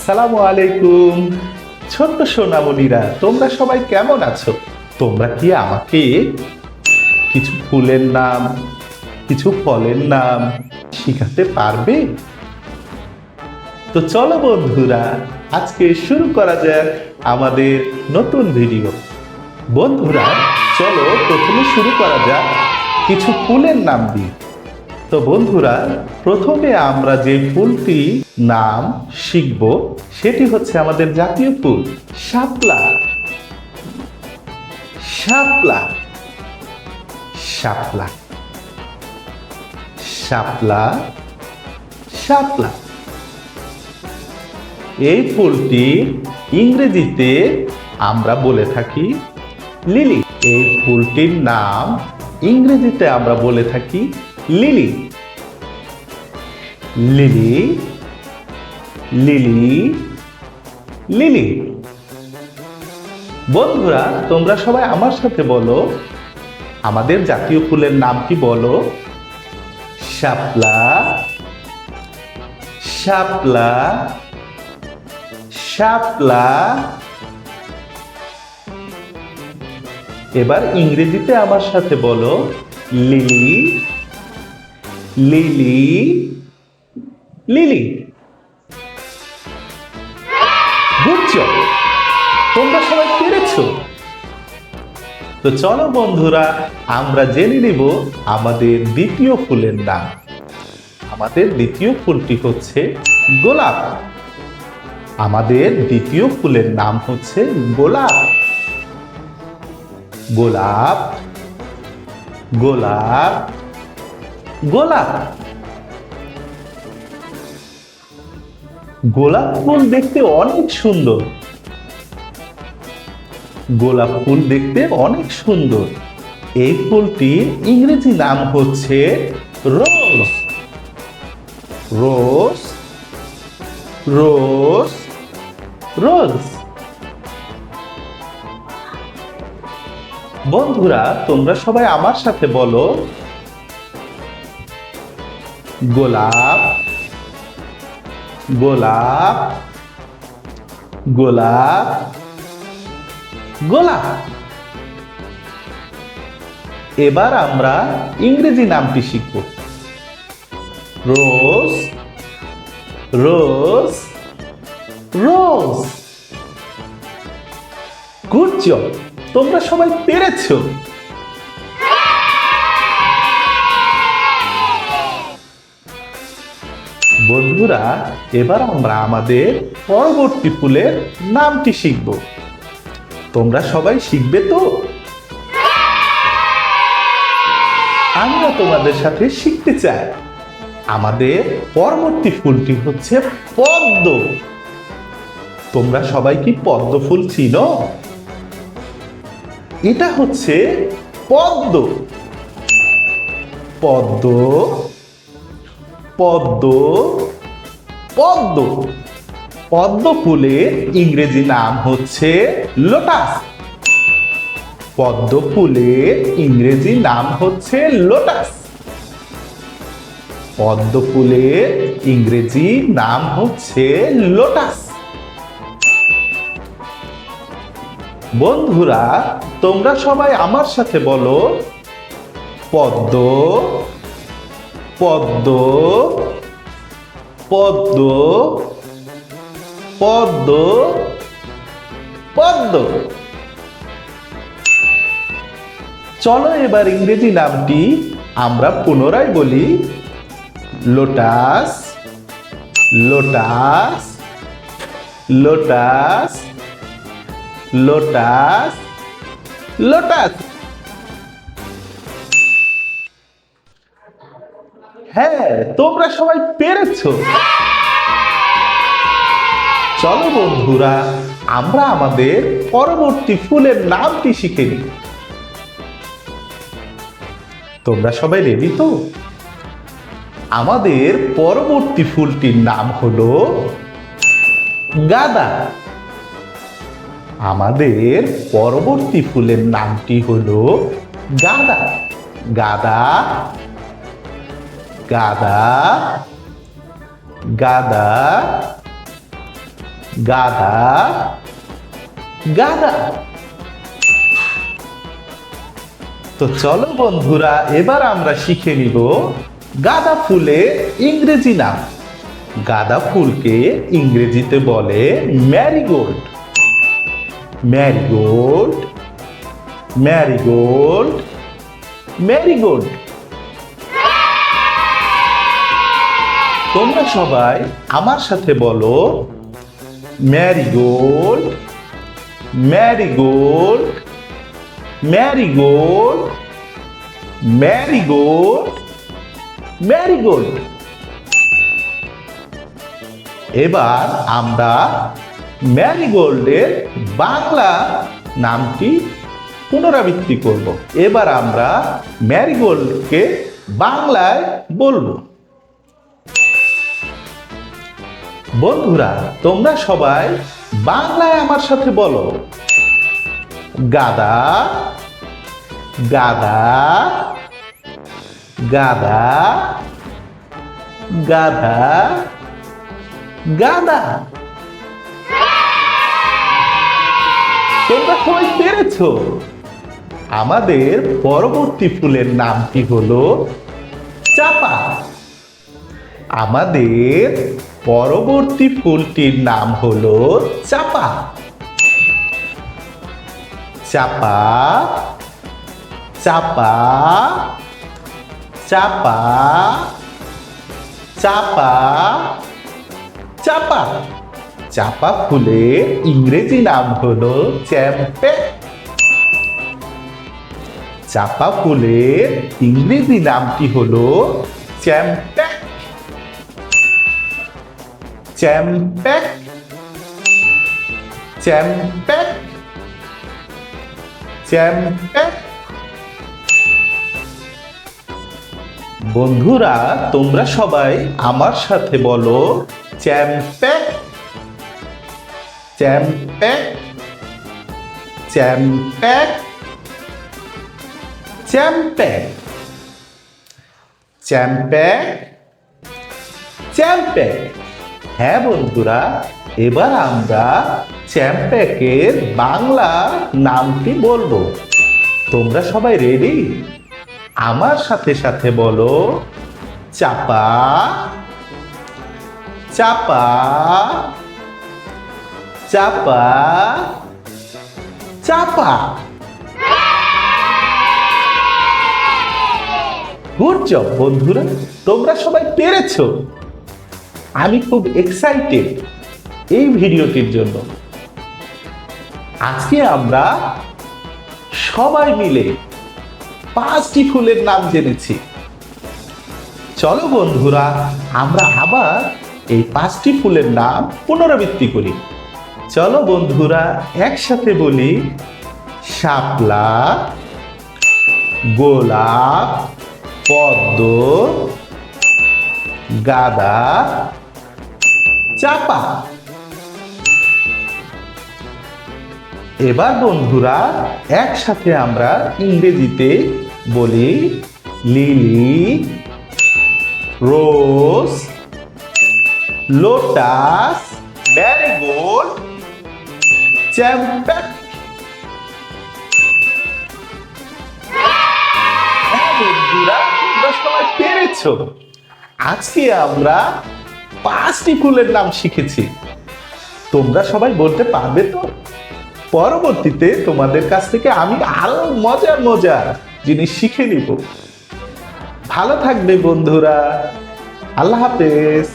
আসসালামু আলাইকুম। ছোট্ট সোনামণিরা, তোমরা সবাই কেমন আছো? তোমরা কি আমাকে কিছু ফুলের নাম, কিছু ফলের নাম শিখাতে পারবে? তো চলো বন্ধুরা, আজকে শুরু করা যাক আমাদের নতুন ভিডিও। বন্ধুরা, চলো প্রথমে শুরু করা যাক কিছু ফুলের নাম দিয়ে। তো বন্ধুরা, প্রথমে আমরা যে ফুলটি নাম শিখব সেটি হচ্ছে আমাদের জাতীয় ফুল শাপলা। শাপলা শাপলা শাপলা শাপলা এই ফুলটি ইংরেজিতে আমরা বলে থাকি লিলি। এই ফুলটির নাম ইংরেজিতে আমরা বলে থাকি লিলি। Lily lily lily. বন্ধুরা, তোমরা সবাই আমার সাথে বলো, আমাদের জাতীয় ফুলের নাম কি বলো? শাপলা শাপলা শাপলা। এবার ইংরেজিতে আমার সাথে বলো lily lily lily. Good job, তোমরা সবাই পেরেছো। তো চলো বন্ধুরা, আমরা জেনে নিব আমাদের দ্বিতীয় ফুলের নাম। আমাদের দ্বিতীয় ফুলটি হচ্ছে গোলাপ। আমাদের দ্বিতীয় ফুলের নাম হচ্ছে গোলাপ। গোলাপ গোলাপ গোলাপ। গোলাপ ফুল দেখতে অনেক সুন্দর। গোলাপ ফুল দেখতে অনেক সুন্দর। এই ফুলটির ইংরেজি নাম হচ্ছে রোজ। রোজ রোজ রোজ। বন্ধুরা, তোমরা সবাই আমার সাথে বলো গোলাপ গোলাপ গোলাপ গোলাপ। এবার আমরা ইংরেজি নামটি শিখব। রোজ রোজ রোজ। গুড জব, তোমরা সবাই পেরেছো। বন্ধুরা, এবার আমরা আমাদের পরবর্তী ফুলের নামটি শিখব। তোমরা সবাই শিখবে তো? আমরা তোমাদের সাথে শিখতে চাই। আমাদের পরবর্তী ফুলটি হচ্ছে পদ্ম। তোমরা সবাই কি পদ্ম ফুল চিনো? এটা হচ্ছে পদ্ম। পদ্ম পদ্ম পদ্ম। পদ্ম ফুলের ইংরেজি নাম হচ্ছে লোটাস। পদ্ম ফুলের ইংরেজি নাম হচ্ছে লোটাস। পদ্ম ফুলের ইংরেজি নাম হচ্ছে লোটাস। বন্ধুরা, তোমরা সবাই আমার সাথে বলো পদ্ম পদ্ম পদ্ম পদ্ম পদ্ম। চলো এবার ইংরেজি নামটি আমরা পুনরায় বলি lotus lotus lotus lotus lotus. হ্যাঁ, তোমরা সবাই পেরেছো। চলো বন্ধুরা, আমরা আমাদের পরবর্তী ফুলের নামটি শিখে নিই। তোমরা সবাই রেডি তো? আমাদের পরবর্তী ফুলটির নাম হলো গাঁদা। আমাদের পরবর্তী ফুলের নামটি হলো গাঁদা। গাঁদা গাঁদা গাঁদা গাধা গাধা। তো চলো বন্ধুরা, এবার আমরা শিখে নিব গাঁদা ফুলের ইংরেজি নাম। গাঁদা ফুলকে ইংরেজিতে বলে ম্যারিগোল্ড। Marigold Marigold Marigold. তোমরা সবাই আমার সাথে বলো Marigold Marigold Marigold Marigold Marigold. এবার আমরা ম্যারিগোল্ডের বাংলা নামটি পুনরাবৃত্তি করব। এবার আমরা ম্যারিগোল্ডকে বাংলায় বলবো। বন্ধুরা, তোমরা সবাই বাংলায় আমার সাথে বলো গাধা গাধা গাধা গাধা গাধা। তোমরা সবাই পেরেছো। আমাদের পরবর্তী ফুলের নামটি হলো চাপা। আমাদের পরবর্তী ফুলটির নাম হলো চাপা। চাপা চাপা চাপা চাপা চাপা। চাপা ফুলের ইংরেজি নাম হলো চ্যাম্পে। চাপা ফুলের ইংরেজি নামটি হলো চ্যাম্পে চ্যাম্পে চ্যাম্পে চ্যাম্পে। বন্ধুরা, তোমরা সবাই আমার সাথে বলো চ্যাম্পে চ্যাম্পে চ্যাম্পে চ্যাম্পে চ্যাম্পে চ্যাম্পে। হ্যাঁ বন্ধুরা, এবার আমরা চ্যাম্পেকের বাংলা নামটি বলবো। তোমরা সবাই রেডি? আমার সাথে সাথে বলো চাপা চাপা চাপা চাপা। গুড জব বন্ধুরা, তোমরা সবাই পেরেছো। আমি খুব এক্সাইটেড এই ভিডিওটির জন্য। আজকে আমরা সবাই মিলে 5টি ফুলের নাম জেনেছি। চলো বন্ধুরা, আমরা আবার এই 5টি ফুলের নাম পুনরাবৃত্তি করি। চলো বন্ধুরা, একসাথে বলি শাপলা, গোলাপ, পদ্ম, গাঁদা, চাপা। এবার বন্ধুরা, একসাথে আমরা ইংরেজিতে বলি লিলি, রোজ, লোটাস, ম্যারিগোল্ড, চ্যাম্পে। হ্যাঁ বন্ধুরা, তোমরা সবাই পেরেছো। আজকে আমরা 5টি ফুলের নাম শিখেছি। তোমরা সবাই বলতে পারবে তো? পরবর্তীতে তোমাদের কাছ থেকে আমি আরো মজার মজার জিনিস শিখে নিব। ভালো থাকবে বন্ধুরা। আল্লাহ হাফেজ।